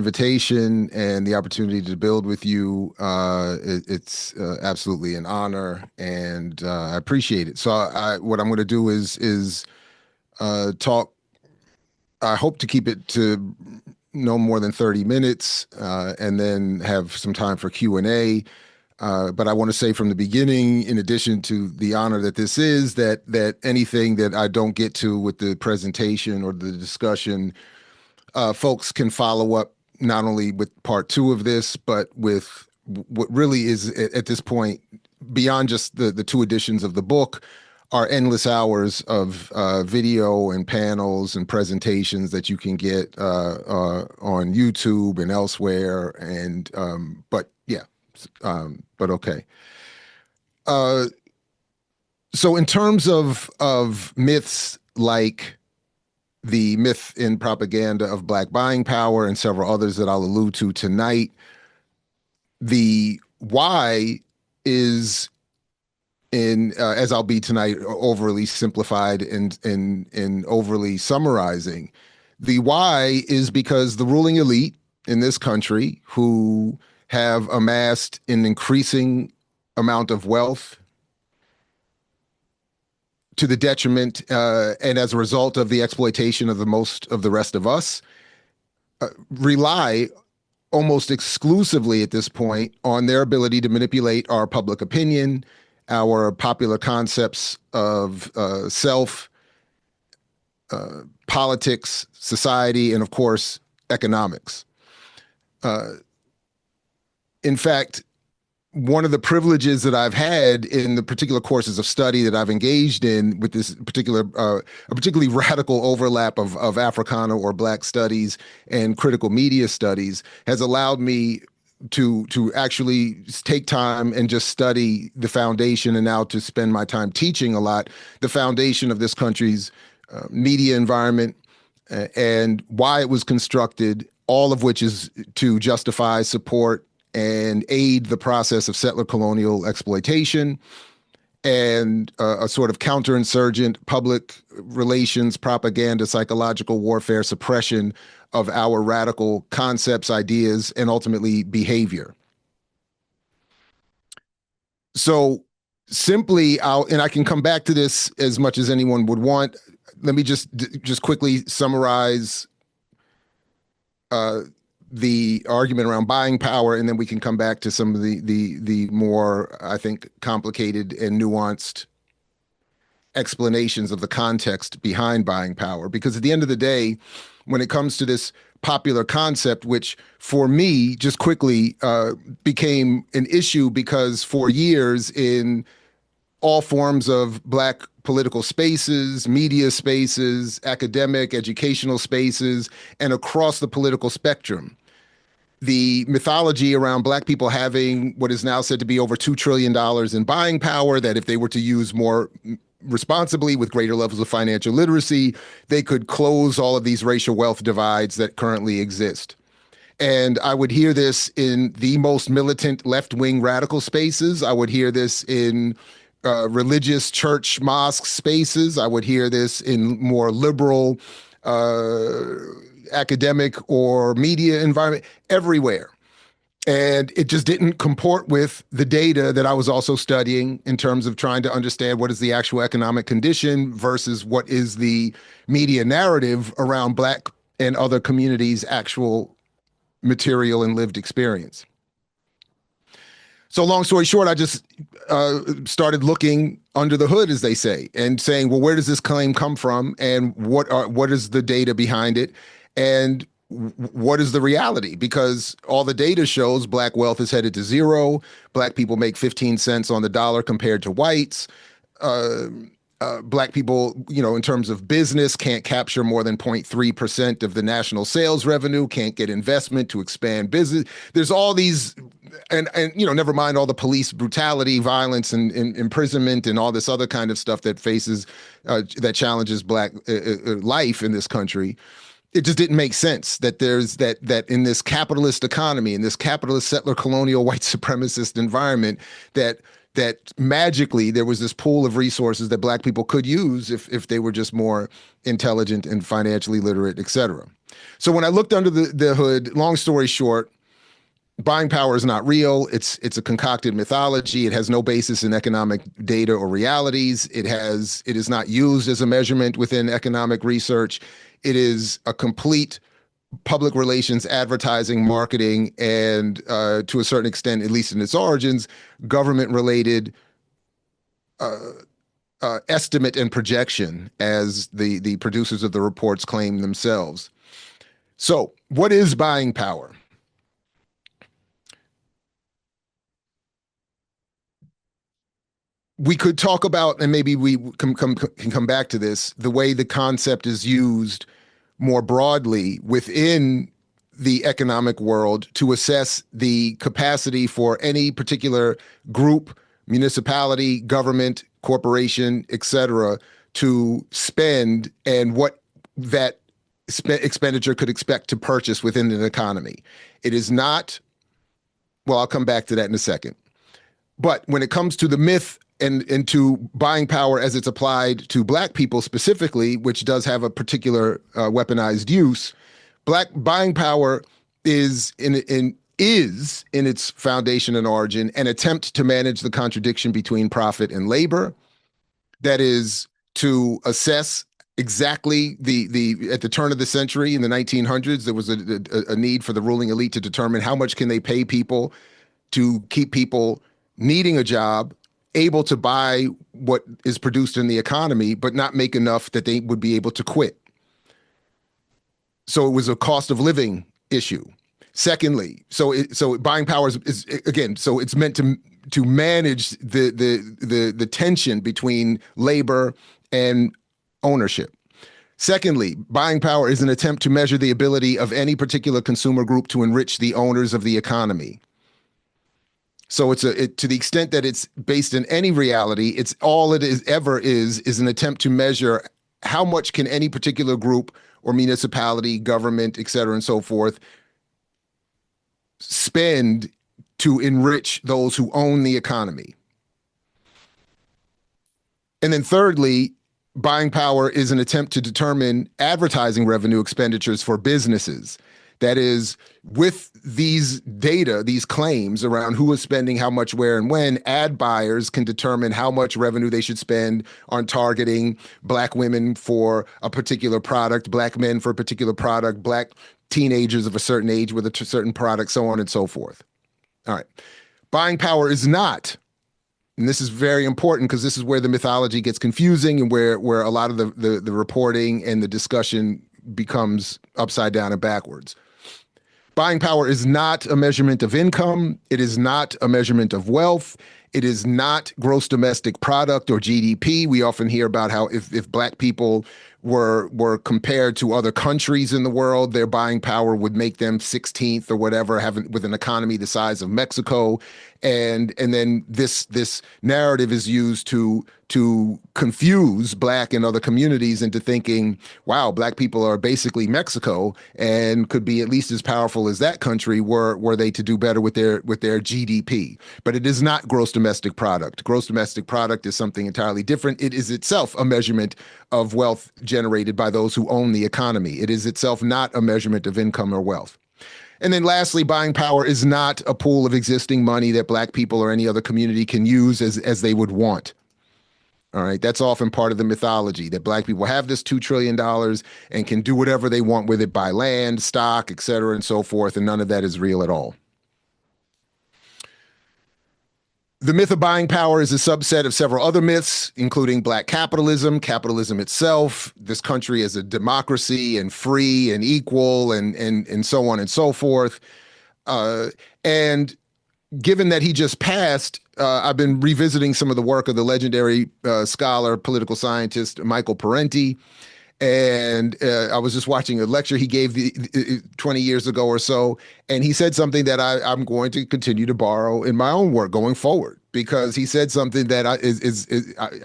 invitation and the opportunity to build with you. It's absolutely an honor, and I appreciate it. So, what I'm going to do is talk. I hope to keep it to no more than 30 minutes, and then have some time for Q&A. But I want to say from the beginning, in addition to the honor that this is, that anything that I don't get to with the presentation or the discussion, folks can follow up not only with part two of this, but with what really is at this point, beyond just the two editions of the book, are endless hours of video and panels and presentations that you can get on YouTube and elsewhere. And but okay. So in terms of myths like the myth in propaganda of Black buying power and several others that I'll allude to tonight, the why is as I'll be tonight, overly simplified and overly summarizing. The why is because the ruling elite in this country, who have amassed an increasing amount of wealth to the detriment and as a result of the exploitation of the most of the rest of us, rely almost exclusively at this point on their ability to manipulate our public opinion, our popular concepts of self, politics, society, and of course, economics. In fact, one of the privileges that I've had in the particular courses of study that I've engaged in with this particular, a particularly radical overlap of Africana or Black studies and critical media studies, has allowed me to actually take time and just study the foundation, and now to spend my time teaching a lot, the foundation of this country's media environment and why it was constructed, all of which is to justify, support, and aid the process of settler colonial exploitation and a sort of counterinsurgent public relations, propaganda, psychological warfare, suppression of our radical concepts, ideas, and ultimately behavior. So simply, and I can come back to this as much as anyone would want. Let me just quickly summarize the argument around buying power, and then we can come back to some of the more, I think, complicated and nuanced explanations of the context behind buying power. Because at the end of the day, when it comes to this popular concept, which for me, just quickly, became an issue because for years in all forms of Black political spaces, media spaces, academic, educational spaces, and across the political spectrum, the mythology around Black people having what is now said to be over $2 trillion in buying power, that if they were to use more responsibly with greater levels of financial literacy, they could close all of these racial wealth divides that currently exist. And I would hear this in the most militant left-wing radical spaces. I would hear this in religious church mosque spaces. I would hear this in more liberal academic or media environment, everywhere. And it just didn't comport with the data that I was also studying in terms of trying to understand what is the actual economic condition versus what is the media narrative around Black and other communities' actual material and lived experience. So long story short, I just started looking under the hood, as they say, and saying, well, where does this claim come from? And what is the data behind it? And what is the reality? Because all the data shows Black wealth is headed to zero. Black people make 15 cents on the dollar compared to whites. Black people, in terms of business, can't capture more than 0.3% of the national sales revenue, can't get investment to expand business. There's all these, and never mind all the police brutality, violence, and imprisonment, and all this other kind of stuff that faces, that challenges Black life in this country. It just didn't make sense that there's that in this capitalist economy, in this capitalist settler colonial white supremacist environment, that magically there was this pool of resources that Black people could use if they were just more intelligent and financially literate, et cetera. So when I looked under the hood, long story short, buying power is not real. It's a concocted mythology. It has no basis in economic data or realities. It is not used as a measurement within economic research. It is a complete public relations, advertising, marketing, and to a certain extent, at least in its origins, government related estimate and projection, as the producers of the reports claim themselves. So, what is buying power? We could talk about, and maybe we can come back to this, the way the concept is used more broadly within the economic world to assess the capacity for any particular group, municipality, government, corporation, etc., to spend and what that expenditure could expect to purchase within an economy. It is not, well, I'll come back to that in a second. But when it comes to the myth and to buying power as it's applied to Black people specifically, which does have a particular weaponized use, Black buying power is in its foundation and origin an attempt to manage the contradiction between profit and labor. That is to assess exactly the at the turn of the century in the 1900s, there was a need for the ruling elite to determine how much can they pay people to keep people needing a job, able to buy what is produced in the economy, but not make enough that they would be able to quit. So it was a cost of living issue. Secondly, so buying power is again, so it's meant to manage the tension between labor and ownership. Secondly, buying power is an attempt to measure the ability of any particular consumer group to enrich the owners of the economy. So to the extent that it's based in any reality, it's all it is ever is an attempt to measure how much can any particular group or municipality, government, et cetera, and so forth, spend to enrich those who own the economy. And then thirdly, buying power is an attempt to determine advertising revenue expenditures for businesses. That is, with these data, these claims around who is spending how much, where, and when, ad buyers can determine how much revenue they should spend on targeting Black women for a particular product, Black men for a particular product, Black teenagers of a certain age with a certain product, so on and so forth. All right. Buying power is not, and this is very important because this is where the mythology gets confusing and where a lot of the reporting and the discussion becomes upside down and backwards. Buying power is not a measurement of income. It is not a measurement of wealth. It is not gross domestic product or GDP. We often hear about how if Black people were compared to other countries in the world, their buying power would make them 16th or whatever, having with an economy the size of Mexico. And then this narrative is used to confuse Black and other communities into thinking, wow, Black people are basically Mexico and could be at least as powerful as that country were they to do better with their GDP. But it is not gross domestic product. Gross domestic product is something entirely different. It is itself a measurement of wealth generated by those who own the economy. It is itself not a measurement of income or wealth. And then lastly, buying power is not a pool of existing money that Black people or any other community can use as they would want. All right. That's often part of the mythology that Black people have this $2 trillion and can do whatever they want with it, buy land, stock, et cetera, and so forth. And none of that is real at all. The myth of buying power is a subset of several other myths, including Black capitalism, capitalism itself, this country as a democracy and free and equal and so on and so forth. And given that he just passed, I've been revisiting some of the work of the legendary scholar, political scientist, Michael Parenti. And I was just watching a lecture he gave 20 years ago or so, and he said something that I'm going to continue to borrow in my own work going forward, because he said something that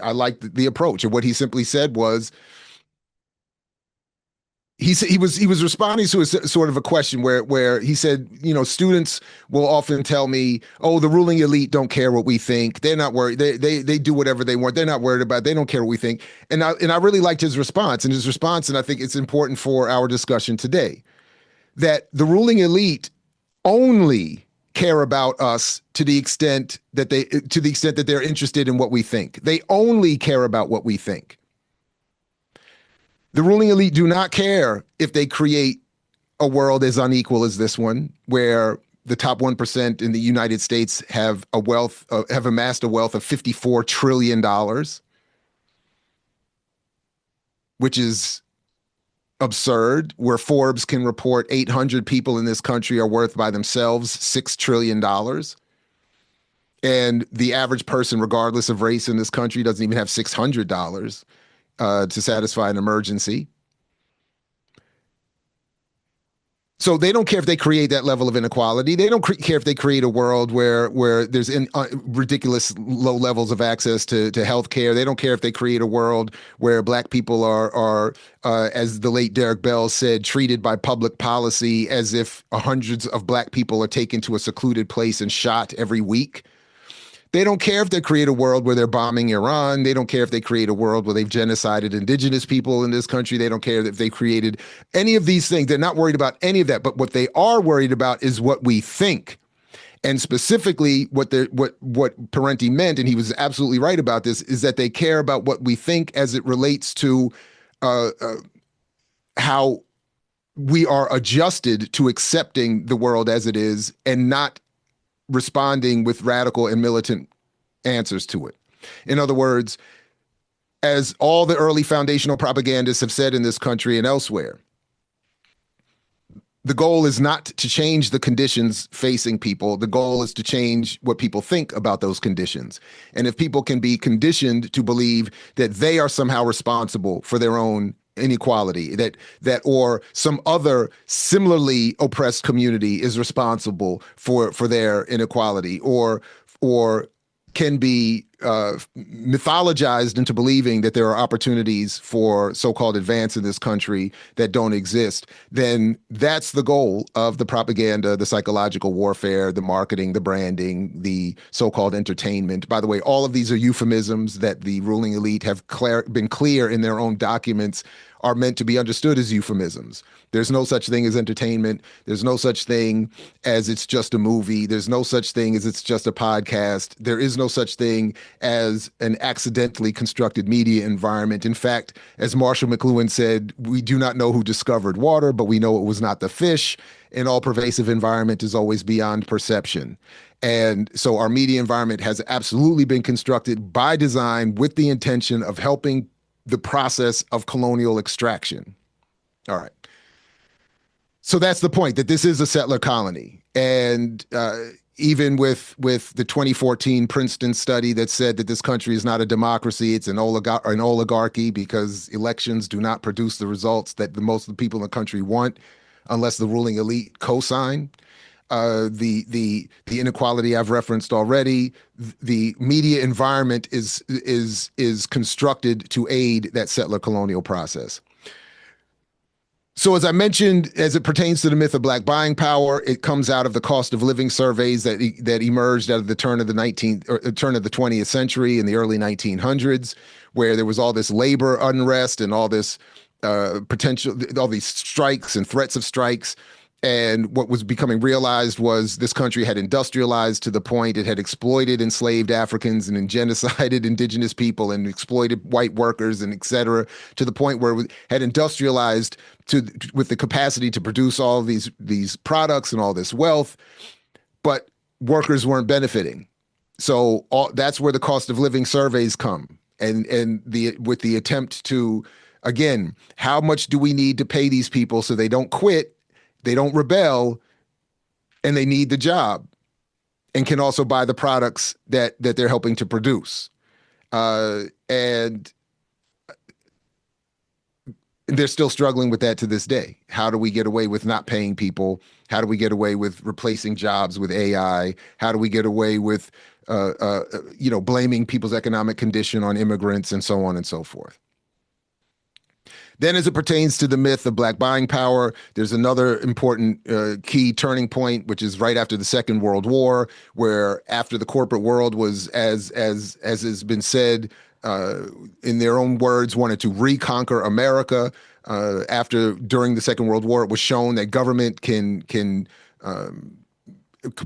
I like the approach. And what he simply said was, he was responding to a sort of a question where he said, students will often tell me, oh, the ruling elite don't care what we think. They're not worried. They do whatever they want. They're not worried about it. They don't care what we think. And I really liked his response, and I think it's important for our discussion today that the ruling elite only care about us to the extent that they're interested in what we think. They only care about what we think. The ruling elite do not care if they create a world as unequal as this one, where the top 1% in the United States have amassed a wealth of $54 trillion, which is absurd, where Forbes can report 800 people in this country are worth by themselves $6 trillion. And the average person, regardless of race in this country, doesn't even have $600 to satisfy an emergency. So they don't care if they create that level of inequality. They don't care if they create a world where there's ridiculous low levels of access to health care. They don't care if they create a world where Black people are as the late Derek Bell said, treated by public policy as if hundreds of Black people are taken to a secluded place and shot every week. They don't care if they create a world where they're bombing Iran. They don't care if they create a world where they've genocided indigenous people in this country. They don't care if they created any of these things. They're not worried about any of that. But what they are worried about is what we think. And specifically what Parenti meant, and he was absolutely right about this, is that they care about what we think as it relates to how we are adjusted to accepting the world as it is and not responding with radical and militant answers to it. In other words, as all the early foundational propagandists have said in this country and elsewhere, the goal is not to change the conditions facing people. The goal is to change what people think about those conditions. And if people can be conditioned to believe that they are somehow responsible for their own inequality, that or some other similarly oppressed community is responsible for their inequality, or can be mythologized into believing that there are opportunities for so-called advance in this country that don't exist, then that's the goal of the propaganda, the psychological warfare, the marketing, the branding, the so-called entertainment. By the way, all of these are euphemisms that the ruling elite have been clear in their own documents are meant to be understood as euphemisms. There's no such thing as entertainment. There's no such thing as it's just a movie. There's no such thing as it's just a podcast. There is no such thing as an accidentally constructed media environment. In fact, as Marshall McLuhan said, we do not know who discovered water, but we know it was not the fish. An all-pervasive environment is always beyond perception. And so our media environment has absolutely been constructed by design with the intention of helping the process of colonial extraction. All right. So that's the point, that this is a settler colony. And even with the 2014 Princeton study that said that this country is not a democracy, it's an oligarchy, because elections do not produce the results that most of the people in the country want unless the ruling elite co-sign. The inequality I've referenced already, the media environment is constructed to aid that settler colonial process. So as I mentioned, as it pertains to the myth of Black buying power, it comes out of the cost of living surveys that emerged out of the turn of the 20th century in the early 1900s, where there was all this labor unrest and all this all these strikes and threats of strikes. And what was becoming realized was this country had industrialized to the point it had exploited enslaved Africans and genocided indigenous people and exploited white workers and et cetera, to the point where it had industrialized with the capacity to produce all these products and all this wealth, but workers weren't benefiting. So that's where the cost of living surveys come, and with the attempt to, again, how much do we need to pay these people so they don't quit, they don't rebel, and they need the job and can also buy the products that they're helping to produce. And they're still struggling with that to this day. How do we get away with not paying people? How do we get away with replacing jobs with AI? How do we get away with blaming people's economic condition on immigrants and so on and so forth? Then, as it pertains to the myth of black buying power, there's another important key turning point, which is right after the Second World War, where after the corporate world was, as has been said in their own words, wanted to reconquer America. During the Second World War, it was shown that government can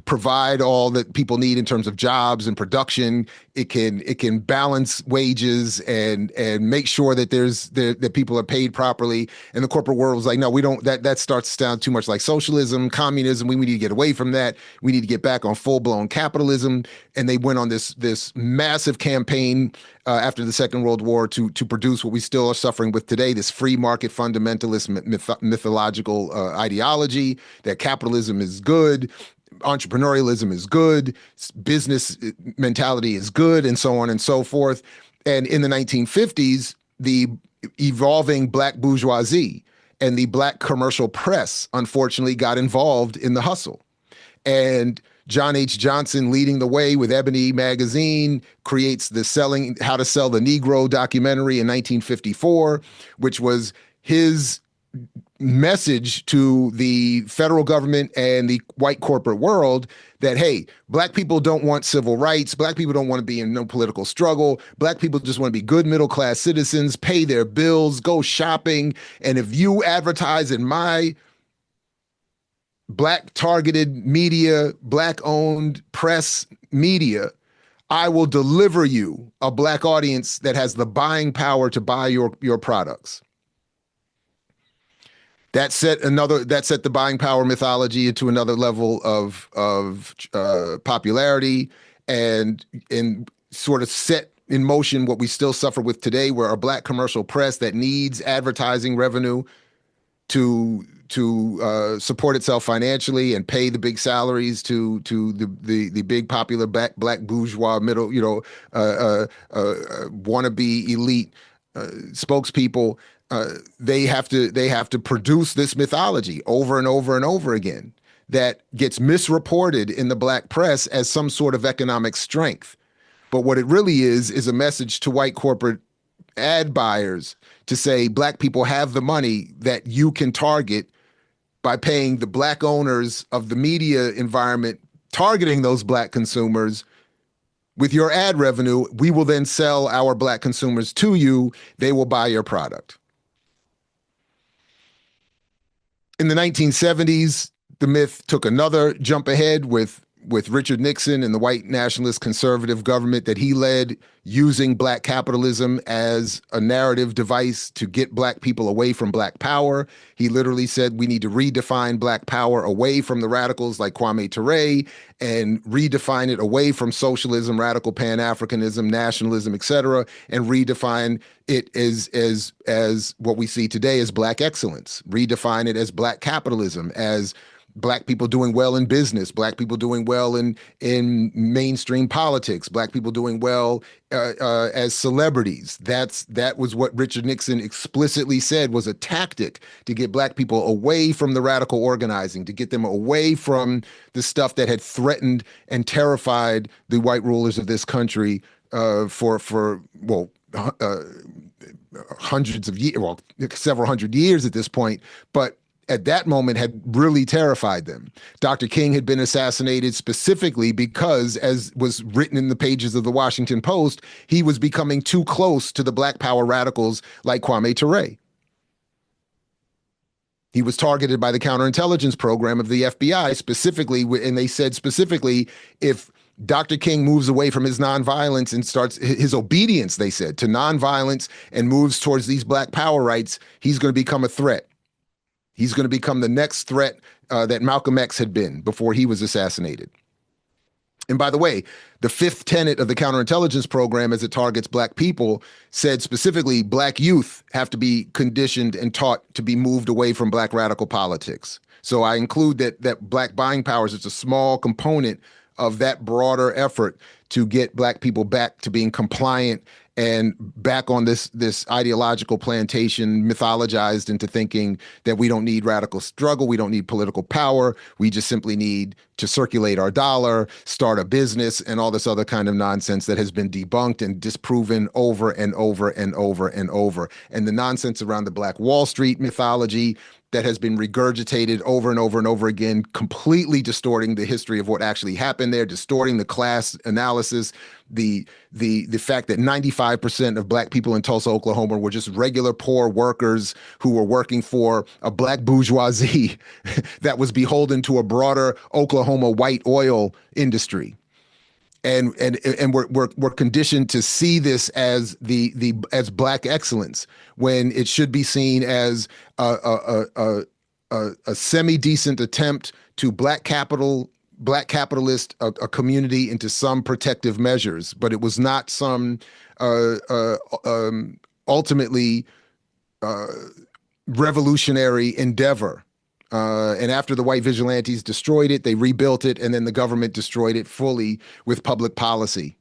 provide all that people need in terms of jobs and production. It can balance wages and make sure that that people are paid properly. And the corporate world was like, no, we don't. That starts to sound too much like socialism, communism. We need to get away from that. We need to get back on full blown capitalism. And they went on this massive campaign after the Second World War to produce what we still are suffering with today: this free market fundamentalist mythological ideology that capitalism is good, entrepreneurialism is good, business mentality is good, and so on and so forth. And in the 1950s, the evolving black bourgeoisie and the black commercial press, unfortunately, got involved in the hustle. And John H. Johnson, leading the way with Ebony magazine, creates the How to Sell the Negro documentary in 1954, which was his message to the federal government and the white corporate world that, hey, black people don't want civil rights. Black people don't want to be in no political struggle. Black people just want to be good middle-class citizens, pay their bills, go shopping. And if you advertise in my black targeted media, black owned press media, I will deliver you a black audience that has the buying power to buy your products. That set the buying power mythology into another level of popularity, and sort of set in motion what we still suffer with today, where a black commercial press that needs advertising revenue to support itself financially and pay the big salaries to the big popular black bourgeois middle, wannabe elite spokespeople. They have to produce this mythology over and over and over again that gets misreported in the black press as some sort of economic strength. But what it really is a message to white corporate ad buyers to say black people have the money that you can target by paying the black owners of the media environment, targeting those black consumers. With your ad revenue, we will then sell our black consumers to you. They will buy your product. In the 1970s, the myth took another jump ahead with Richard Nixon and the white nationalist conservative government that he led, using black capitalism as a narrative device to get black people away from black power. He literally said we need to redefine black power away from the radicals like Kwame Ture, and redefine it away from socialism, radical Pan-Africanism, nationalism, etc., and redefine it as what we see today as black excellence. Redefine it as black capitalism, as black people doing well in business, black people doing well in mainstream politics, black people doing well as celebrities. That was what Richard Nixon explicitly said was a tactic to get black people away from the radical organizing, to get them away from the stuff that had threatened and terrified the white rulers of this country for hundreds of years, well, several hundred years at this point, but at that moment had really terrified them. Dr. King had been assassinated specifically because, as was written in the pages of the Washington Post, he was becoming too close to the black power radicals like Kwame Ture. He was targeted by the counterintelligence program of the FBI specifically, and they said specifically, if Dr. King moves away from his nonviolence and starts his obedience, they said, to nonviolence and moves towards these black power rights, he's going to become a threat. He's going to become the next threat that Malcolm X had been before he was assassinated. And by the way, the fifth tenet of the counterintelligence program, as it targets black people, said specifically black youth have to be conditioned and taught to be moved away from black radical politics. So I include that black buying powers is a small component of that broader effort to get Black people back to being compliant and back on this ideological plantation, mythologized into thinking that we don't need radical struggle, we don't need political power, we just simply need to circulate our dollar, start a business, and all this other kind of nonsense that has been debunked and disproven over and over and over and over. And the nonsense around the Black Wall Street mythology that has been regurgitated over and over and over again, completely distorting the history of what actually happened there, distorting the class analysis, the fact that 95% of Black people in Tulsa, Oklahoma were just regular poor workers who were working for a Black bourgeoisie that was beholden to a broader Oklahoma white oil industry. And we're conditioned to see this as as Black excellence, when it should be seen as a semi-decent attempt to Black capitalist a community into some protective measures, but it was not some ultimately revolutionary endeavor. And after the white vigilantes destroyed it, they rebuilt it, and then the government destroyed it fully with public policy,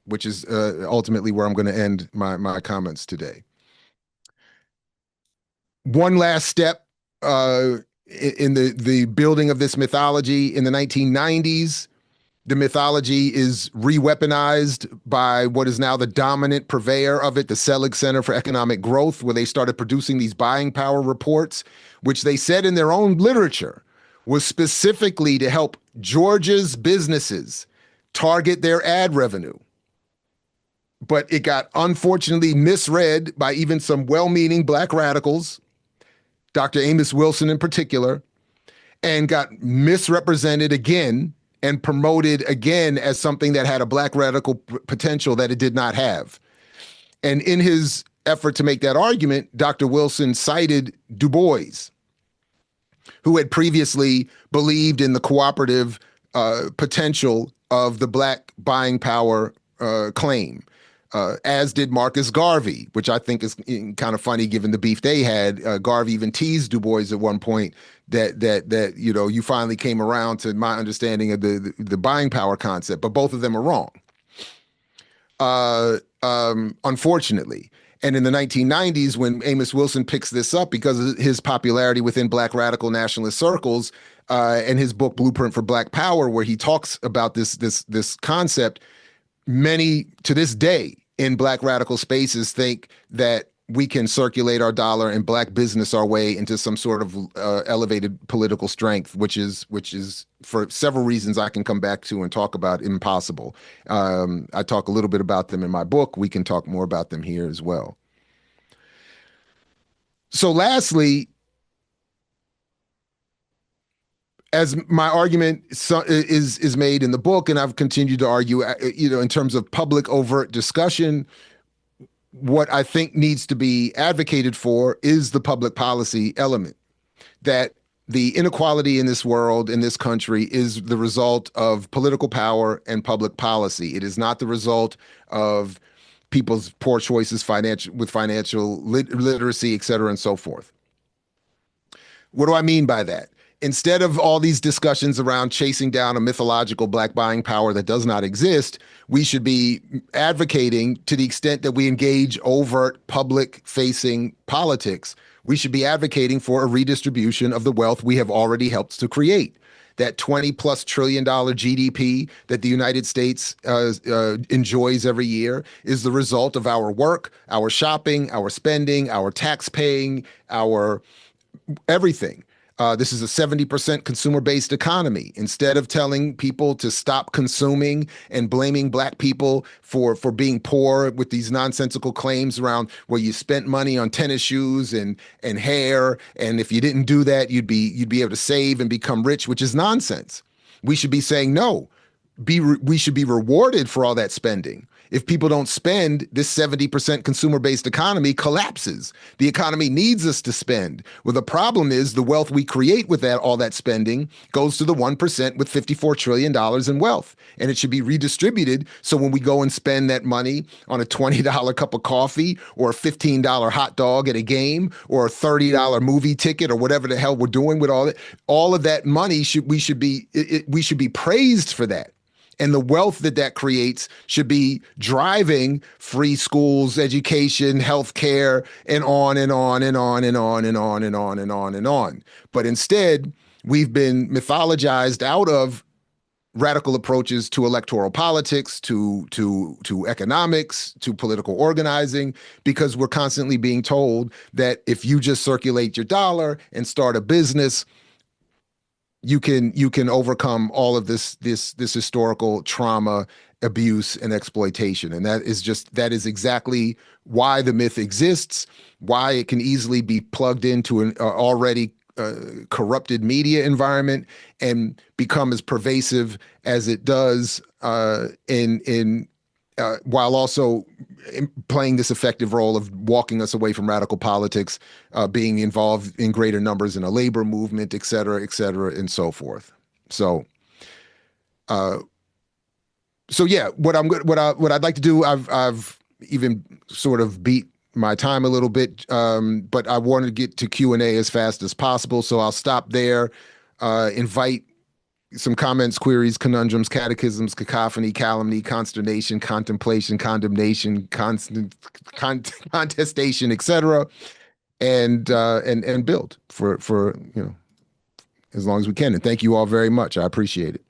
which is ultimately where I'm going to end my comments today. One last step in the building of this mythology in the 1990s. The mythology is re-weaponized by what is now the dominant purveyor of it, the Selig Center for Economic Growth, where they started producing these buying power reports, which they said in their own literature was specifically to help Georgia's businesses target their ad revenue. But it got unfortunately misread by even some well-meaning Black radicals, Dr. Amos Wilson in particular, and got misrepresented again and promoted again as something that had a Black radical potential that it did not have. And in his effort to make that argument, Dr. Wilson cited Du Bois, who had previously believed in the cooperative potential of the Black buying power claim, as did Marcus Garvey, which I think is kind of funny given the beef they had. Garvey even teased Du Bois at one point that you finally came around to my understanding of the buying power concept, but both of them are wrong, unfortunately. And in the 1990s, when Amos Wilson picks this up because of his popularity within Black radical nationalist circles, and his book Blueprint for Black Power, where he talks about this concept, many to this day in Black radical spaces think that we can circulate our dollar and Black business our way into some sort of elevated political strength, which is for several reasons I can come back to and talk about, impossible. I talk a little bit about them in my book. We can talk more about them here as well. So lastly, as my argument is made in the book, and I've continued to argue, in terms of public overt discussion, what I think needs to be advocated for is the public policy element, that the inequality in this world, in this country, is the result of political power and public policy. It is not the result of people's poor choices with financial literacy, et cetera, and so forth. What do I mean by that? Instead of all these discussions around chasing down a mythological Black buying power that does not exist, we should be advocating, to the extent that we engage overt public-facing politics, we should be advocating for a redistribution of the wealth we have already helped to create. That $20+ trillion GDP that the United States enjoys every year is the result of our work, our shopping, our spending, our tax paying, our everything. This is a 70% consumer-based economy. Instead of telling people to stop consuming and blaming Black people for being poor with these nonsensical claims around, well, you spent money on tennis shoes and hair, and if you didn't do that, you'd be able to save and become rich, which is nonsense. We should be saying no. We should be rewarded for all that spending. If people don't spend, this 70% consumer-based economy collapses. The economy needs us to spend. Well, the problem is the wealth we create with all that spending goes to the 1% with $54 trillion in wealth. And it should be redistributed so when we go and spend that money on a $20 cup of coffee or a $15 hot dog at a game or a $30 movie ticket or whatever the hell we're doing with all of that money, we should be praised for that. And the wealth that that creates should be driving free schools, education, healthcare, and on and on and on and on and on and on and on and on. But instead, we've been mythologized out of radical approaches to electoral politics, to economics, to political organizing, because we're constantly being told that if you just circulate your dollar and start a business, you can overcome all of this historical trauma, abuse, and exploitation. And that is exactly why the myth exists, why it can easily be plugged into an already corrupted media environment and become as pervasive as it does in while also playing this effective role of walking us away from radical politics, being involved in greater numbers in a labor movement, et cetera, and so forth. So, yeah, what I'd like to do, I've even sort of beat my time a little bit, but I want to get to Q&A as fast as possible. So I'll stop there, invite some comments, queries, conundrums, catechisms, cacophony, calumny, consternation, contemplation, condemnation, contestation, etc., and build for as long as we can. And thank you all very much. I appreciate it.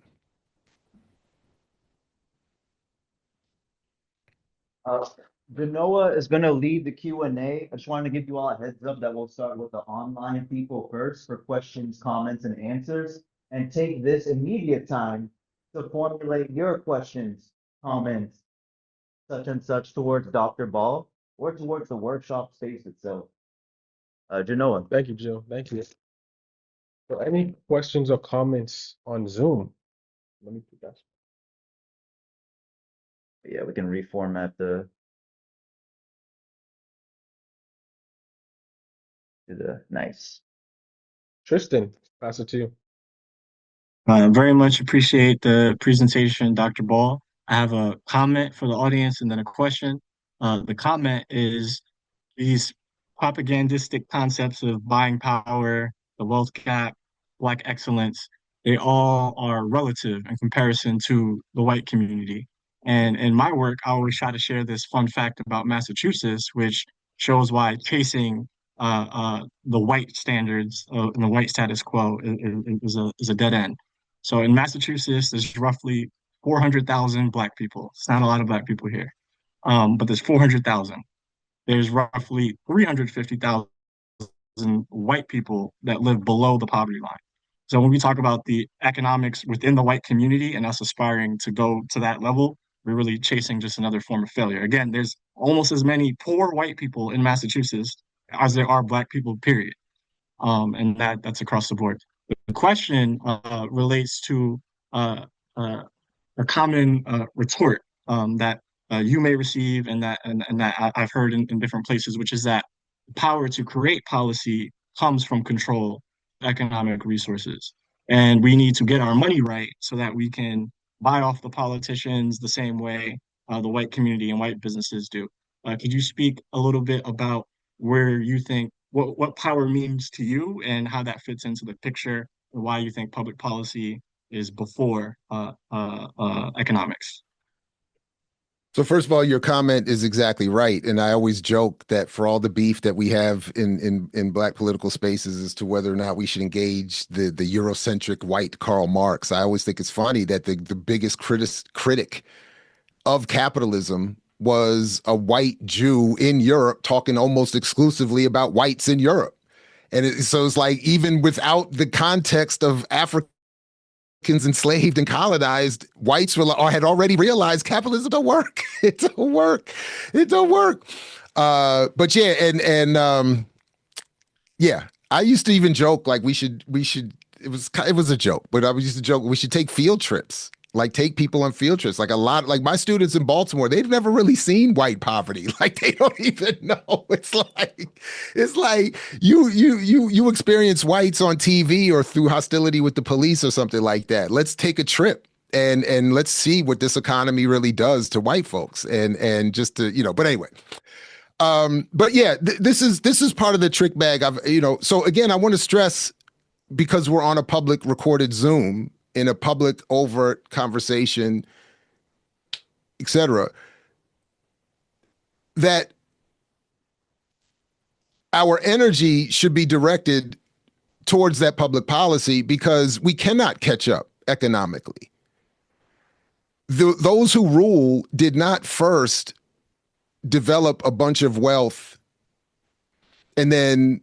Genoa is going to lead the Q&A. I just wanted to give you all a heads up that we'll start with the online people first for questions, comments, and answers, and take this immediate time to formulate your questions, comments, such and such towards Dr. Ball or towards the workshop space itself. Genoa. Thank you, Joe. Thank you. So any questions or comments on Zoom? Let me put that. Yeah, we can reformat the nice. Tristan, pass it to you. Very much appreciate the presentation, Dr. Ball. I have a comment for the audience and then a question. The comment is these propagandistic concepts of buying power, the wealth gap, Black excellence, they all are relative in comparison to the white community. And in my work, I always try to share this fun fact about Massachusetts, which shows why chasing the white standards and the white status quo is a dead end. So in Massachusetts, there's roughly 400,000 Black people. It's not a lot of Black people here, but there's 400,000. There's roughly 350,000 white people that live below the poverty line. So when we talk about the economics within the white community and us aspiring to go to that level, we're really chasing just another form of failure. Again, there's almost as many poor white people in Massachusetts as there are Black people, period. And that's across the board. The question relates to a common retort that you may receive and that I've heard in different places, which is that the power to create policy comes from control of economic resources. And we need to get our money right so that we can buy off the politicians the same way the white community and white businesses do. Could you speak a little bit about where you think what power means to you and how that fits into the picture and why you think public policy is before economics? So first of all, your comment is exactly right. And I always joke that for all the beef that we have in Black political spaces as to whether or not we should engage the Eurocentric white Karl Marx, I always think it's funny that the biggest critic of capitalism was a white Jew in Europe talking almost exclusively about whites in Europe. And so it's like, even without the context of Africans enslaved and colonized, whites had already realized capitalism don't work. It don't work. It don't work. But yeah, and yeah, I used to even joke like we should. It was a joke, but I used to joke we should take field trips. Like take people on field trips. Like my students in Baltimore, they've never really seen white poverty. Like they don't even know. It's like you experience whites on TV or through hostility with the police or something like that. Let's take a trip and let's see what this economy really does to white folks. And just to, but anyway. But yeah, this is part of the trick bag. So again, I want to stress, because we're on a public recorded Zoom, in a public, overt conversation, etc., that our energy should be directed towards that public policy because we cannot catch up economically. Those who rule did not first develop a bunch of wealth and then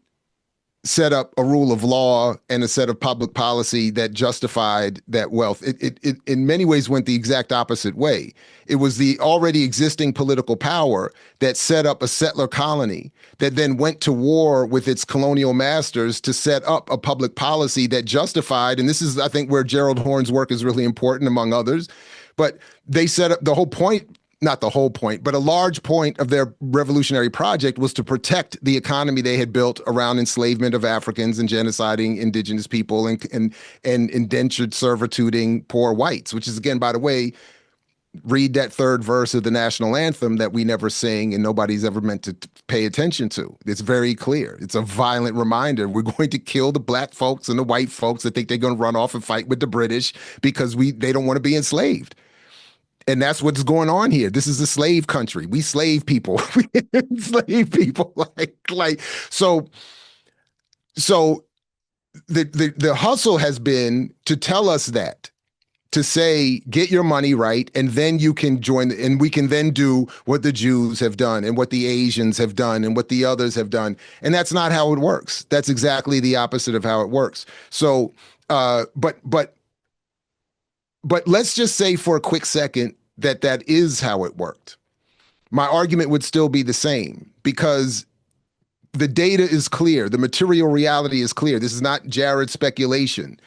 set up a rule of law and a set of public policy that justified that wealth. It in many ways went the exact opposite way. It was the already existing political power that set up a settler colony that then went to war with its colonial masters to set up a public policy that justified, and this is, I think, where Gerald Horne's work is really important, among others, but they set up the whole point, not the whole point, but a large point of their revolutionary project was to protect the economy they had built around enslavement of Africans and genociding indigenous people and indentured servituding poor whites, which is, again, by the way, read that third verse of the national anthem that we never sing and nobody's ever meant to pay attention to. It's very clear. It's a violent reminder. We're going to kill the black folks and the white folks that think they're going to run off and fight with the British because they don't want to be enslaved. And that's what's going on here. This is a slave country. We slave people. We enslave people. So the hustle has been to tell us that, to say, get your money right, and then you can join, and we can then do what the Jews have done and what the Asians have done and what the others have done. And that's not how it works. That's exactly the opposite of how it works. So, but let's just say for a quick second that is how it worked. My argument would still be the same because the data is clear. The material reality is clear. This is not Jared's speculation.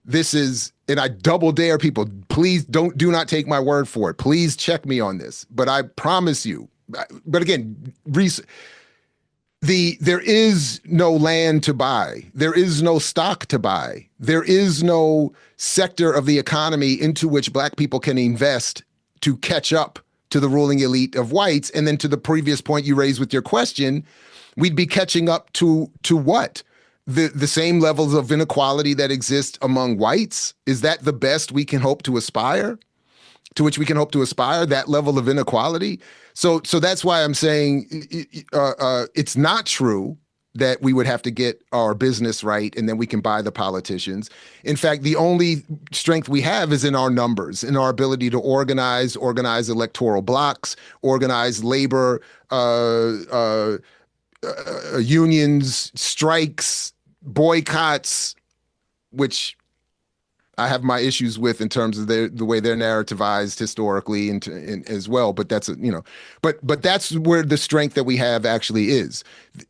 This is, and I double dare people, please do not take my word for it. Please check me on this. But I promise you, but again, there is no land to buy. There is no stock to buy. There is no sector of the economy into which Black people can invest to catch up to the ruling elite of whites. And then to the previous point you raised with your question, we'd be catching up to what? The same levels of inequality that exist among whites? Is that the best we can hope to aspire? To which we can hope to aspire, that level of inequality? So that's why I'm saying it's not true that we would have to get our business right and then we can buy the politicians. In fact, the only strength we have is in our numbers, in our ability to organize electoral blocks, organize labor, unions, strikes, boycotts, which I have my issues with in terms of the way they're narrativized historically and as well. But that's, but that's where the strength that we have actually is,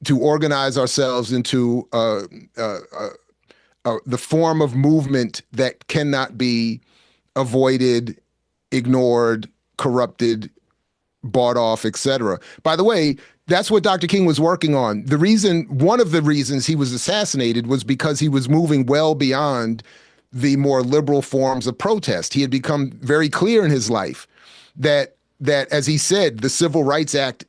to organize ourselves into the form of movement that cannot be avoided, ignored, corrupted, bought off, etc. By the way, that's what Dr. King was working on. One of the reasons he was assassinated was because he was moving well beyond the more liberal forms of protest. He had become very clear in his life that, as he said, the Civil Rights Act,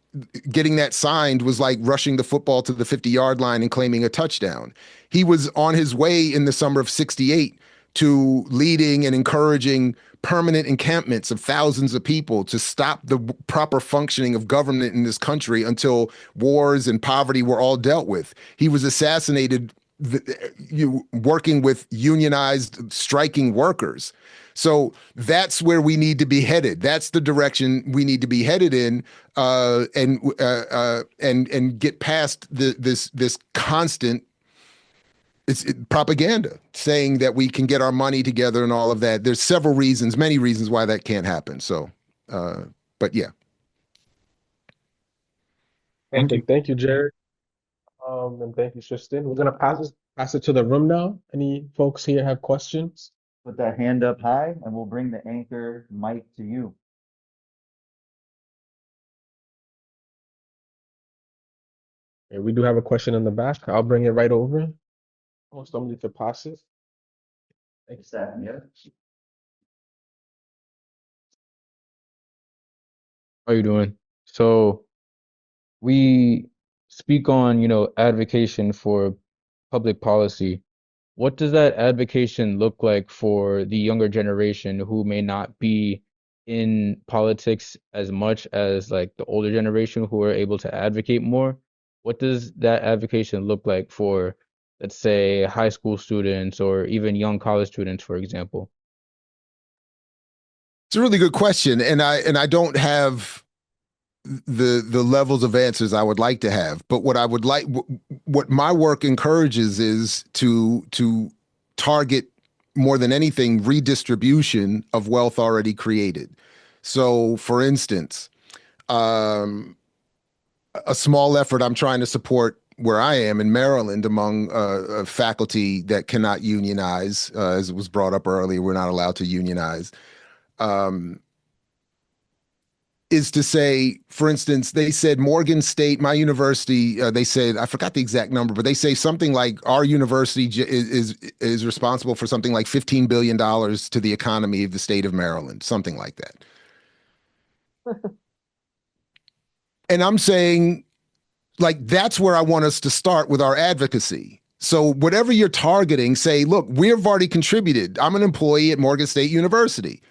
getting that signed was like rushing the football to the 50-yard line and claiming a touchdown. He was on his way in the summer of '68 to leading and encouraging permanent encampments of thousands of people to stop the proper functioning of government in this country until wars and poverty were all dealt with. He was assassinated working with unionized striking workers. So that's where we need to be headed. That's the direction we need to be headed in, and get past this constant propaganda saying that we can get our money together and all of that. There's several reasons, many reasons why that can't happen. So, but yeah. Perfect. Thank you, Jared. And thank you, Tristan. We're gonna pass it to the room now. Any folks here have questions? Put that hand up high and we'll bring the anchor mic to you. Okay, we do have a question in the back. I'll bring it right over. Oh, somebody to pass it. Thanks, that, yeah. How you doing? So we speak on, advocation for public policy, what does that advocacy look like for the younger generation who may not be in politics as much as like the older generation who are able to advocate more? What does that advocacy look like for, let's say, high school students or even young college students, for example? It's a really good question, and I don't have the levels of answers I would like to have. But what I would like, what my work encourages is to target more than anything redistribution of wealth already created. So, for instance, um, a small effort I'm trying to support where I am in Maryland among faculty that cannot unionize, as it was brought up earlier, we're not allowed to unionize. Um, is to say, for instance, they said Morgan State, my university, they said, I forgot the exact number, but they say something like our university is responsible for something like $15 billion to the economy of the state of Maryland, something like that. And I'm saying, like, that's where I want us to start with our advocacy. So whatever you're targeting, say, look, we've already contributed. I'm an employee at Morgan State University.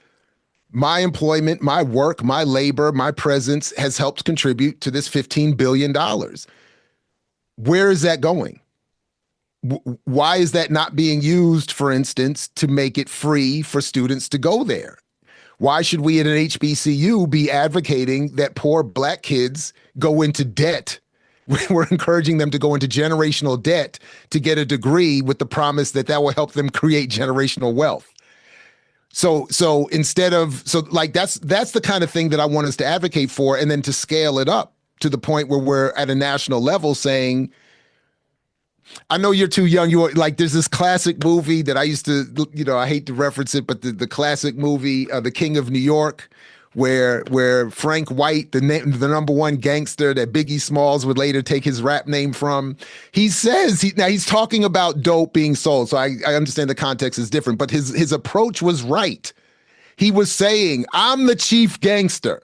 My employment, my work, my labor, my presence has helped contribute to this $15 billion. Where is that going? Why is that not being used, for instance, to make it free for students to go there? Why should we at an HBCU be advocating that poor Black kids go into debt? We're encouraging them to go into generational debt to get a degree with the promise that that will help them create generational wealth. So instead of, so like that's the kind of thing that I want us to advocate for, and then to scale it up to the point where we're at a national level saying, I know you're too young. You are like, there's this classic movie that I used to, I hate to reference it, but the classic movie, The King of New York, where Frank White, the number one gangster that Biggie Smalls would later take his rap name from, he says, now he's talking about dope being sold. So I understand the context is different, but his approach was right. He was saying, I'm the chief gangster.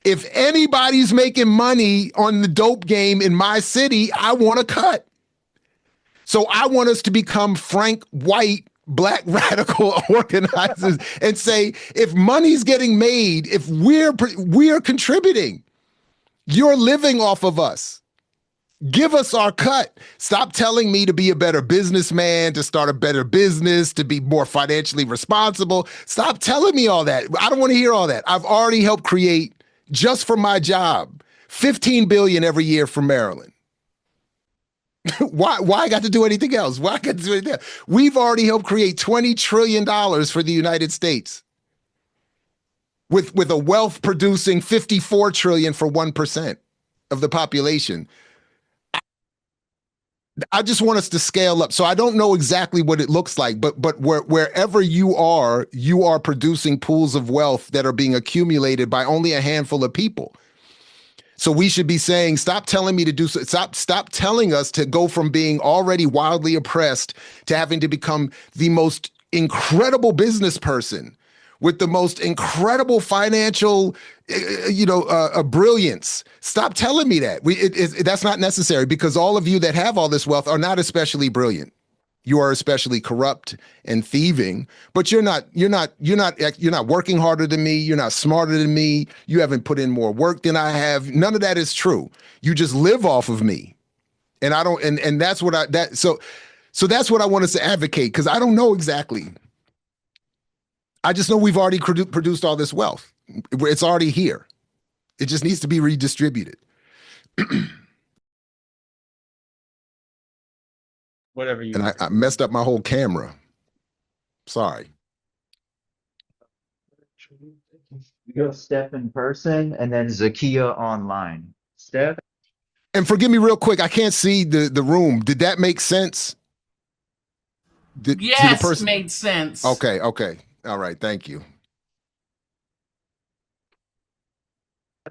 If anybody's making money on the dope game in my city, I want a cut. So I want us to become Frank White Black radical organizers and say, if money's getting made, if we're contributing, you're living off of us. Give us our cut. Stop telling me to be a better businessman, to start a better business, to be more financially responsible. Stop telling me all that. I don't want to hear all that. I've already helped create, just for my job, $15 billion every year for Maryland. Why I got to do anything else? Why I got to do anything else? We've already helped create $20 trillion for the United States with a wealth producing 54 trillion for 1% of the population. I just want us to scale up. So I don't know exactly what it looks like, but wherever you are producing pools of wealth that are being accumulated by only a handful of people. So we should be saying, stop telling me to do so. Stop telling us to go from being already wildly oppressed to having to become the most incredible business person with the most incredible financial, brilliance. Stop telling me that. That's not necessary, because all of you that have all this wealth are not especially brilliant. You are especially corrupt and thieving, but you're not working harder than me. You're not smarter than me. You haven't put in more work than I have. None of that is true. You just live off of me. And I don't, and that's what so that's what I want us to advocate, because I don't know exactly. I just know we've already produced all this wealth. It's already here. It just needs to be redistributed. Whatever you. And I messed up my whole camera. Sorry. We have Steph in person and then Zakia online. Steph? And forgive me real quick, I can't see the room. Did that make sense? Yes, made sense. Okay. All right, thank you.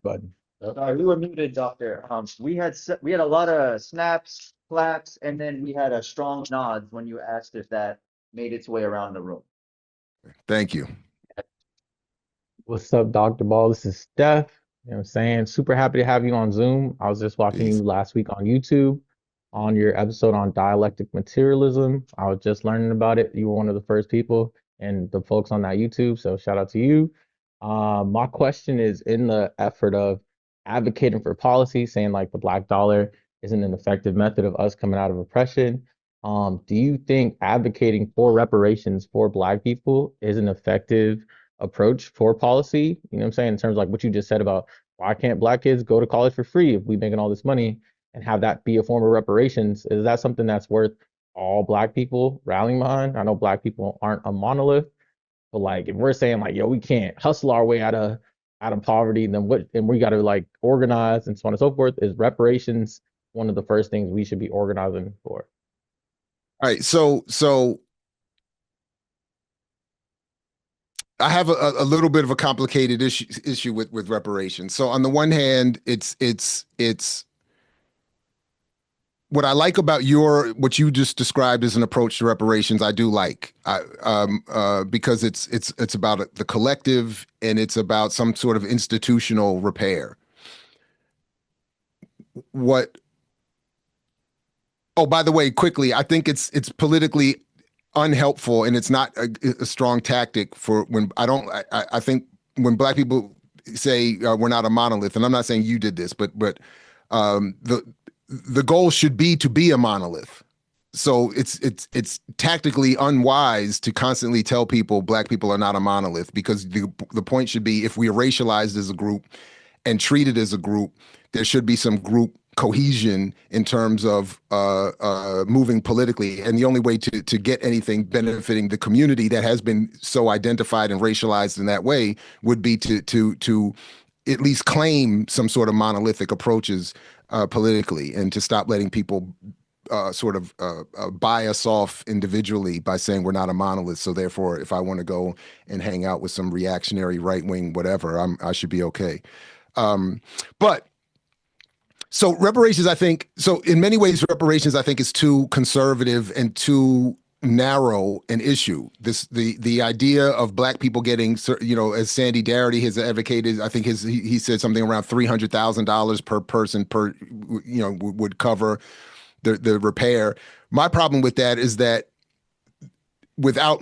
Button. Sorry, we were muted, Doctor. We had a lot of snaps, claps, and then we had a strong nods when you asked if that made its way around the room. Thank you. What's up, Dr. Ball? This is Steph. You know what I'm saying? Super happy to have you on Zoom. I was just watching Peace. you last week on YouTube. on your episode on dialectic materialism. I was just learning about it. You were one of the first people and the folks on that YouTube. So shout out to you. My question is in the effort of advocating for policy, saying like the black dollar isn't an effective method of us coming out of oppression. Do you think advocating for reparations for black people is an effective approach for policy? You know what I'm saying? In terms of like what you just said about why can't black kids go to college for free if we making all this money and have that be a form of reparations? Is that something that's worth all black people rallying behind? I know black people aren't a monolith, but like if we're saying like, yo, we can't hustle our way out of poverty, then what and we gotta like organize and so on and so forth, is reparations one of the first things we should be organizing for? All right, so I have a little bit of a complicated issue with reparations. So on the one hand, it's what I like about what you just described as an approach to reparations. I do like, because it's about the collective and it's about some sort of institutional repair. What? Oh, by the way, quickly, I think it's politically unhelpful and it's not a strong tactic for when I think when black people say we're not a monolith, and I'm not saying you did this, but the goal should be to be a monolith. So it's tactically unwise to constantly tell people black people are not a monolith, because the point should be, if we are racialized as a group and treated as a group, there should be some group cohesion in terms of moving politically. And the only way to get anything benefiting the community that has been so identified and racialized in that way would be to at least claim some sort of monolithic approaches politically, and to stop letting people sort of buy us off individually by saying we're not a monolith. So therefore, if I want to go and hang out with some reactionary right wing whatever, I should be okay. But so reparations, I think, so in many ways, reparations, I think, is too conservative and too narrow an issue. The idea of black people getting, as Sandy Darity has advocated, I think he said something around $300,000 per person would cover the repair. My problem with that is that without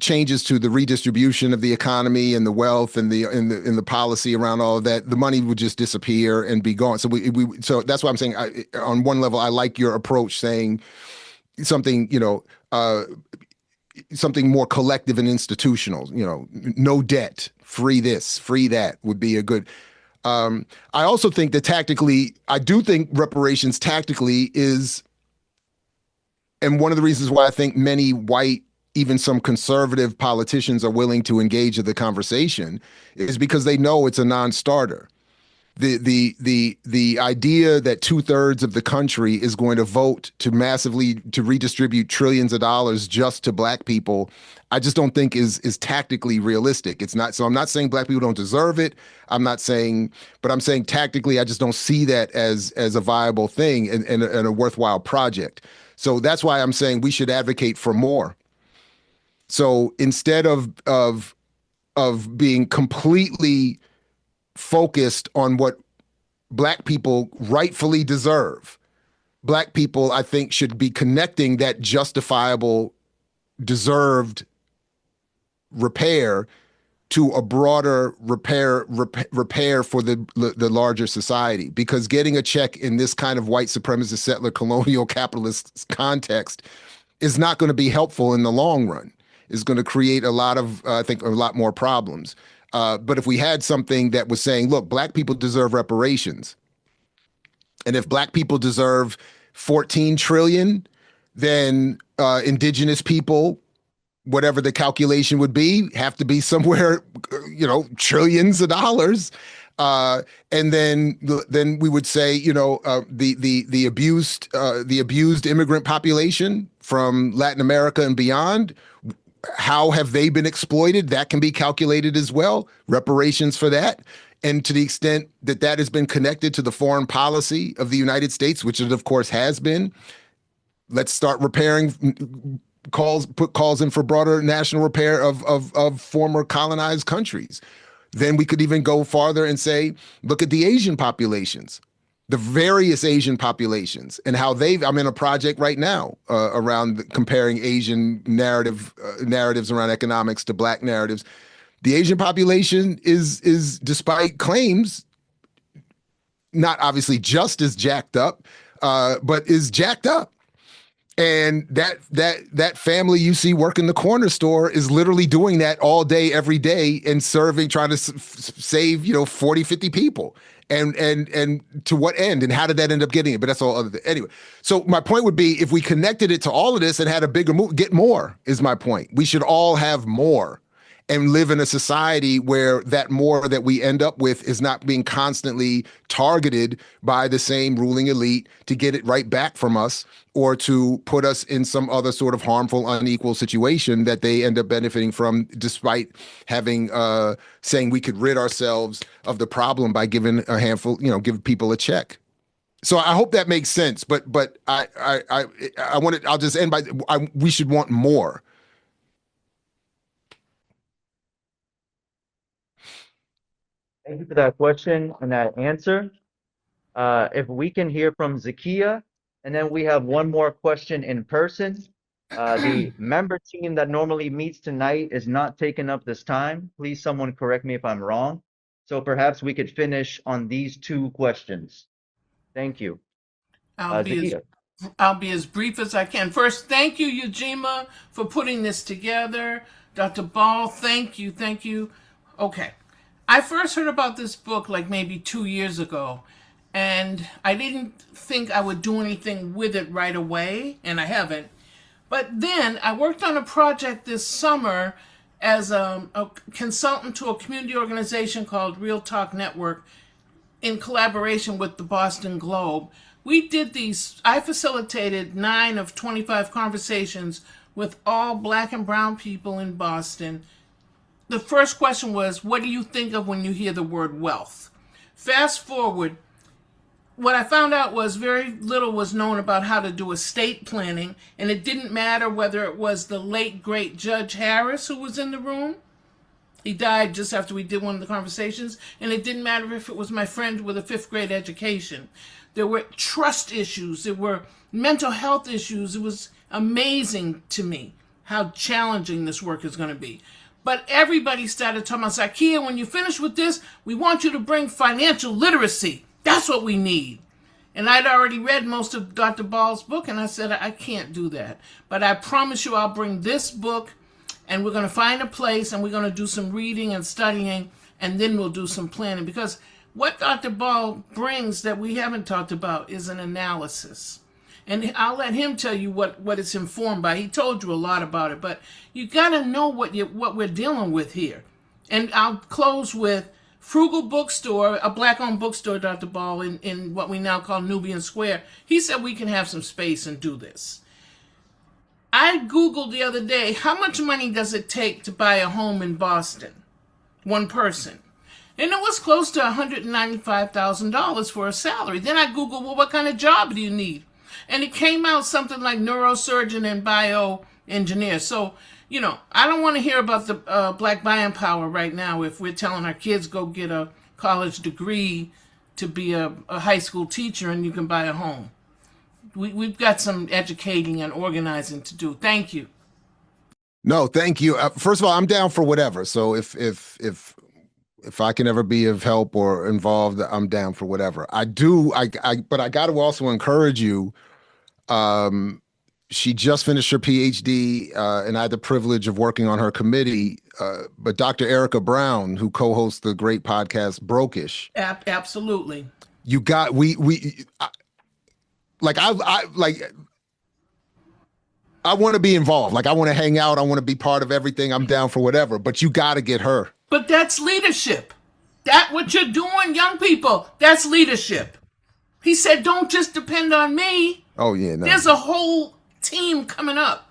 changes to the redistribution of the economy and the wealth and the policy around all of that, the money would just disappear and be gone. So so that's why I'm saying, on one level, I like your approach, saying something, something more collective and institutional, no debt, free this, free that would be a good. I also think that tactically, I do think reparations tactically is, and one of the reasons why I think many white, even some conservative politicians are willing to engage in the conversation, is because they know it's a non-starter. The idea that 2/3 of the country is going to vote to redistribute trillions of dollars just to black people, I just don't think is tactically realistic. It's not. So I'm not saying black people don't deserve it. But I'm saying tactically, I just don't see that as a viable thing and a worthwhile project. So that's why I'm saying we should advocate for more. So instead of being completely focused on what black people rightfully deserve, black people, I think, should be connecting that justifiable, deserved repair to a broader repair for the larger society. Because getting a check in this kind of white supremacist, settler, colonial, capitalist context is not going to be helpful in the long run. It's going to create a lot more problems. But if we had something that was saying, look, black people deserve reparations, and if black people deserve 14 trillion, then indigenous people, whatever the calculation would be, have to be somewhere, trillions of dollars. And then we would say, the abused immigrant population from Latin America and beyond, how have they been exploited? That can be calculated as well. Reparations for that. And to the extent that that has been connected to the foreign policy of the United States, which it of course has been, let's start repairing, put calls in for broader national repair of former colonized countries. Then we could even go farther and say, look at the Asian populations. the various Asian populations and how I'm in a project right now around comparing Asian narratives around economics to Black narratives. The Asian population is despite claims, not obviously just as jacked up, but is jacked up. And that family you see working the corner store is literally doing that all day, every day, and trying to save, 40, 50 people. And to what end? And how did that end up getting it? But that's all other thing. Anyway, so my point would be, if we connected it to all of this and had a bigger move, get more is my point. We should all have more and live in a society where that more that we end up with is not being constantly targeted by the same ruling elite to get it right back from us, or to put us in some other sort of harmful, unequal situation that they end up benefiting from, despite having saying we could rid ourselves of the problem by giving a handful, give people a check. So I hope that makes sense. But I'll just end by we should want more. Thank you for that question and that answer. If we can hear from Zakia, and then we have one more question in person. The member team that normally meets tonight is not taking up this time. Please, someone correct me if I'm wrong. So perhaps we could finish on these two questions. Thank you. Zakia. I'll be as brief as I can. First, thank you, Ujima, for putting this together. Dr. Ball, thank you, thank you. Okay. I first heard about this book like maybe 2 years ago, and I didn't think I would do anything with it right away, and I haven't. But then I worked on a project this summer as a consultant to a community organization called Real Talk Network in collaboration with the Boston Globe. We did I facilitated 9 of 25 conversations with all Black and brown people in Boston. The first question was, what do you think of when you hear the word wealth? Fast forward, what I found out was very little was known about how to do estate planning, and it didn't matter whether it was the late, great Judge Harris who was in the room. He died just after we did one of the conversations, and it didn't matter if it was my friend with a 5th grade education. There were trust issues. There were mental health issues. It was amazing to me how challenging this work is going to be. But everybody started talking about, Zakia, when you finish with this, we want you to bring financial literacy. That's what we need. And I'd already read most of Dr. Ball's book, and I said, I can't do that. But I promise you I'll bring this book, and we're going to find a place, and we're going to do some reading and studying, and then we'll do some planning. Because what Dr. Ball brings that we haven't talked about is an analysis. And I'll let him tell you what it's informed by. He told you a lot about it, but you got to know what we're dealing with here. And I'll close with Frugal Bookstore, a Black-owned bookstore, Dr. Ball, in what we now call Nubian Square. He said we can have some space and do this. I Googled the other day, how much money does it take to buy a home in Boston? One person. And it was close to $195,000 for a salary. Then I Googled, well, what kind of job do you need? And it came out something like neurosurgeon and bioengineer. So, I don't want to hear about the Black buying power right now if we're telling our kids go get a college degree to be a high school teacher and you can buy a home. We've got some educating and organizing to do. Thank you. No, thank you. First of all, I'm down for whatever. So if I can ever be of help or involved, I'm down for whatever. But I got to also encourage you. She just finished her PhD, and I had the privilege of working on her committee. But Dr. Erica Brown, who co-hosts the great podcast Brokish, Absolutely. You got I want to be involved. Like, I want to hang out. I want to be part of everything. I'm down for whatever. But you got to get her. But that's leadership. What you're doing, young people, that's leadership. He said, don't just depend on me. Oh, yeah. No. There's a whole team coming up.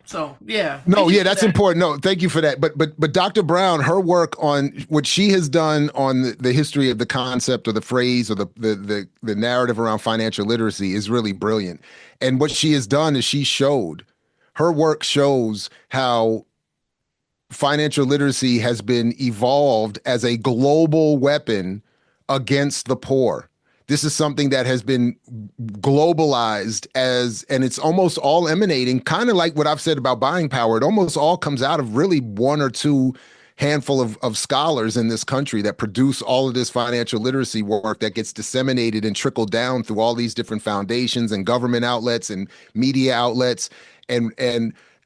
So, yeah. No, yeah, that's important. No, thank you for that. But Dr. Brown, her work on what she has done on the history of the concept or the phrase or the narrative around financial literacy is really brilliant. And what she has done is her work shows how financial literacy has been evolved as a global weapon against the poor. This is something that has been globalized and it's almost all emanating, kind of like what I've said about buying power. It almost all comes out of really one or two handful of scholars in this country that produce all of this financial literacy work that gets disseminated and trickled down through all these different foundations and government outlets and media outlets. And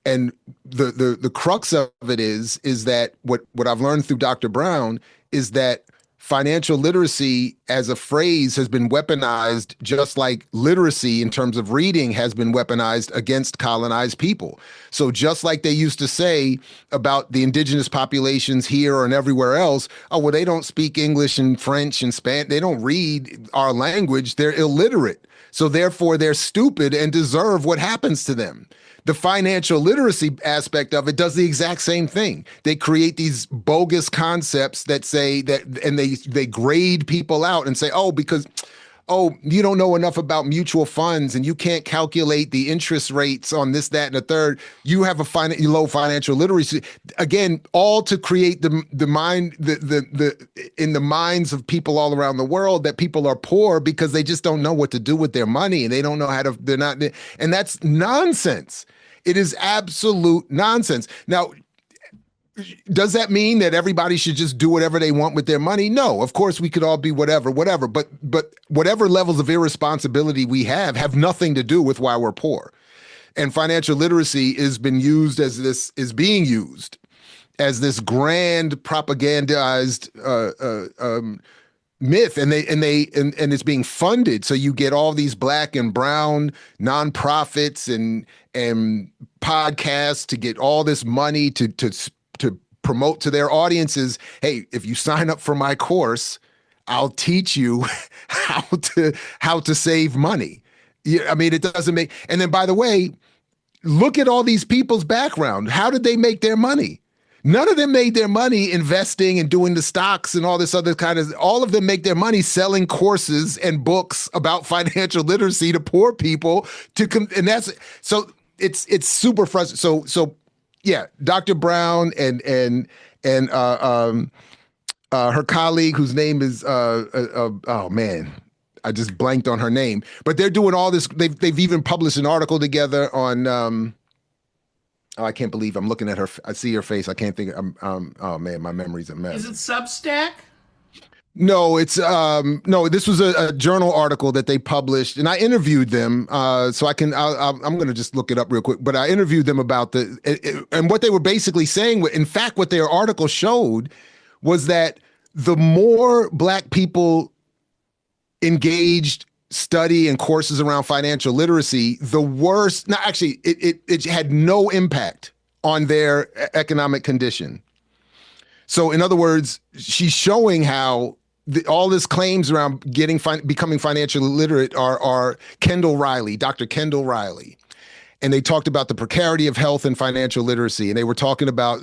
the crux of it is that what I've learned through Dr. Brown is that financial literacy as a phrase has been weaponized, just like literacy in terms of reading has been weaponized against colonized people. So just like they used to say about the indigenous populations here and everywhere else, oh, well, they don't speak English and French and Spanish. They don't read our language. They're illiterate. So therefore, they're stupid and deserve what happens to them. The financial literacy aspect of it does the exact same thing. They create these bogus concepts that say that, and they grade people out and say, oh, because, oh, you don't know enough about mutual funds and you can't calculate the interest rates on this, that, and the third. You have a low financial literacy. Again, all to create the mind, in the minds of people all around the world that people are poor because they just don't know what to do with their money and they don't know how to, they're not, and that's nonsense. It is absolute nonsense. Now, does that mean that everybody should just do whatever they want with their money? No, of course we could all be whatever, but whatever levels of irresponsibility we have nothing to do with why we're poor. And financial literacy is being used as this grand propagandized myth, and it's being funded. So you get all these black and brown nonprofits and podcasts to get all this money to promote to their audiences. Hey, if you sign up for my course, I'll teach you how to save money. Yeah, I mean, it doesn't make. And then, by the way, look at all these people's background. How did they make their money? None of them made their money investing and doing the stocks and all this other kind of, all of them make their money selling courses and books about financial literacy to poor people and that's, so it's super frustrating. So yeah, Dr. Brown and her colleague whose name is, oh man, I just blanked on her name, but they're doing all this. They've even published an article together on, oh, I can't believe I'm looking at her. I see her face. I can't think. Oh man, my memory's a mess. Is it Substack? No, it's no. This was a journal article that they published, and I interviewed them. So I'm going to just look it up real quick. But I interviewed them about and what they were basically saying. In fact, what their article showed was that the more Black people engaged study and courses around financial literacy, the worse. Now, actually, it had no impact on their economic condition. So, in other words, she's showing how all this claims around becoming financially literate are Dr. Kendall Riley. And they talked about the precarity of health and financial literacy. And they were talking about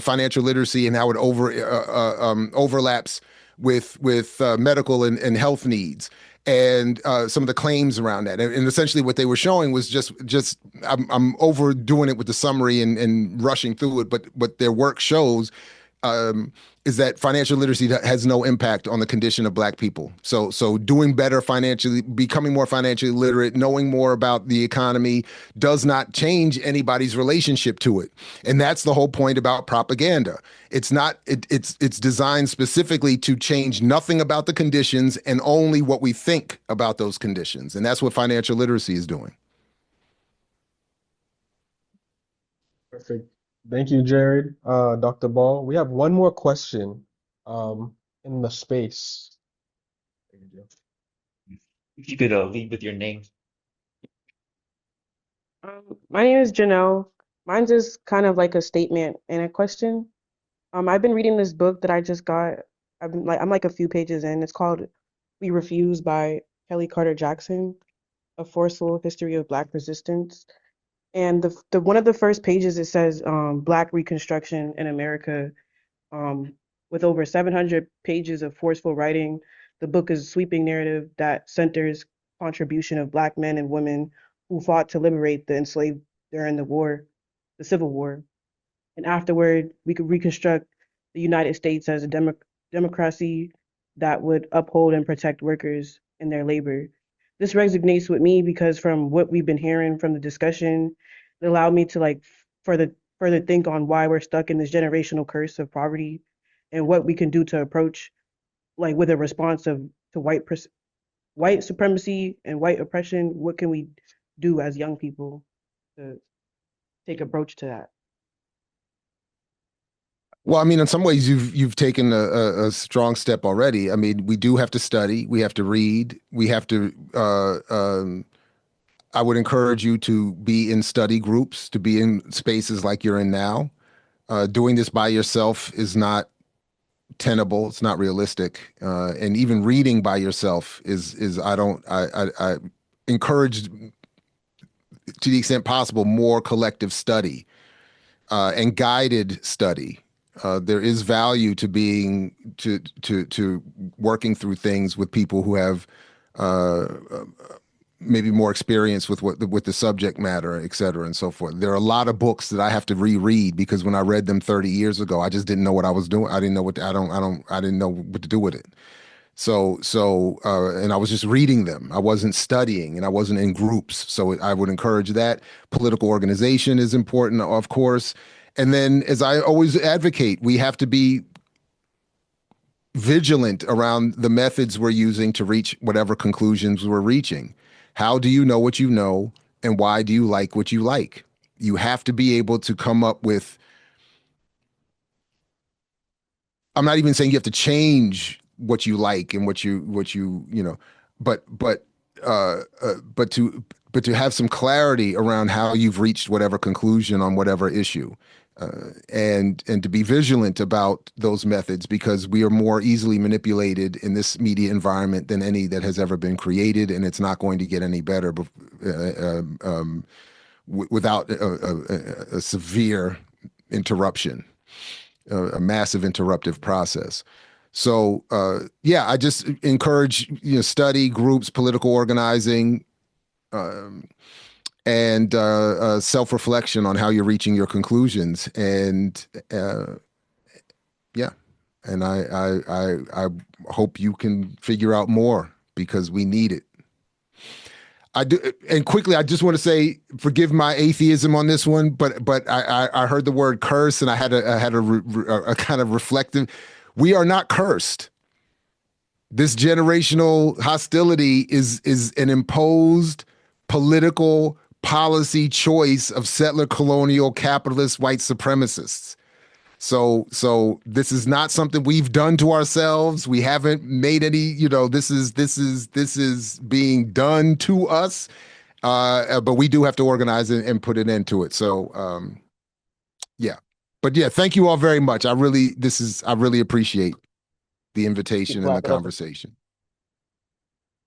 financial literacy and how it overlaps with medical and health needs. And some of the claims around that. And essentially what they were showing was just I'm overdoing it with the summary and rushing through it, but what their work shows is that financial literacy has no impact on the condition of Black people. So doing better financially, becoming more financially literate, knowing more about the economy does not change anybody's relationship to it. And that's the whole point about propaganda. It's not, it's designed specifically to change nothing about the conditions and only what we think about those conditions. And that's what financial literacy is doing. Perfect. Thank you, Jared. Dr. Ball. We have one more question in the space. If you could lead with your name. My name is Janelle. Mine's just kind of like a statement and a question. I've been reading this book that I just got. I'm like a few pages in. It's called We Refuse by Kelly Carter Jackson, A Forceful History of Black Resistance. And the one of the first pages, it says Black Reconstruction in America, with over 700 pages of forceful writing. The book is a sweeping narrative that centers contribution of Black men and women who fought to liberate the enslaved during the Civil War. And afterward, we could reconstruct the United States as a democracy that would uphold and protect workers in their labor. This resonates with me because from what we've been hearing from the discussion, it allowed me to like further think on why we're stuck in this generational curse of poverty and what we can do to approach like with a response of to white supremacy and white oppression. What can we do as young people to take approach to that? Well, I mean, in some ways, you've taken a strong step already. I mean, we do have to study, we have to read, we have to. I would encourage you to be in study groups, to be in spaces like you're in now. Doing this by yourself is not tenable. It's not realistic. And even reading by yourself is I encourage, to the extent possible, more collective study and guided study. There is value to being to working through things with people who have maybe more experience with with the subject matter, et cetera, and so forth. There are a lot of books that I have to reread because when I read them 30 years ago, I just didn't know what I was doing. I didn't know what I didn't know what to do with it. And I was just reading them. I wasn't studying and I wasn't in groups. So I would encourage that. Political organization is important, of course. And then, as I always advocate, we have to be vigilant around the methods we're using to reach whatever conclusions we're reaching. How do you know what you know, and why do you like what you like? You have to be able to come up with, I'm not even saying you have to change what you like and what you know, but to have some clarity around how you've reached whatever conclusion on whatever issue, and to be vigilant about those methods, because we are more easily manipulated in this media environment than any that has ever been created, and it's not going to get any better without a severe interruption, a massive interruptive process. So yeah, I just encourage study groups, political organizing, and self-reflection on how you're reaching your conclusions. And yeah, and I hope you can figure out more, because we need it. I do, and quickly, I just want to say, forgive my atheism on this one, but I heard the word curse, and I had a kind of reflective. We are not cursed. This generational hostility is an imposed political policy choice of settler colonial capitalist white supremacists. So this is not something we've done to ourselves. We haven't made any, this is being done to us. But we do have to organize it and put an end to it. So yeah. But yeah, thank you all very much. I really appreciate the invitation and the conversation.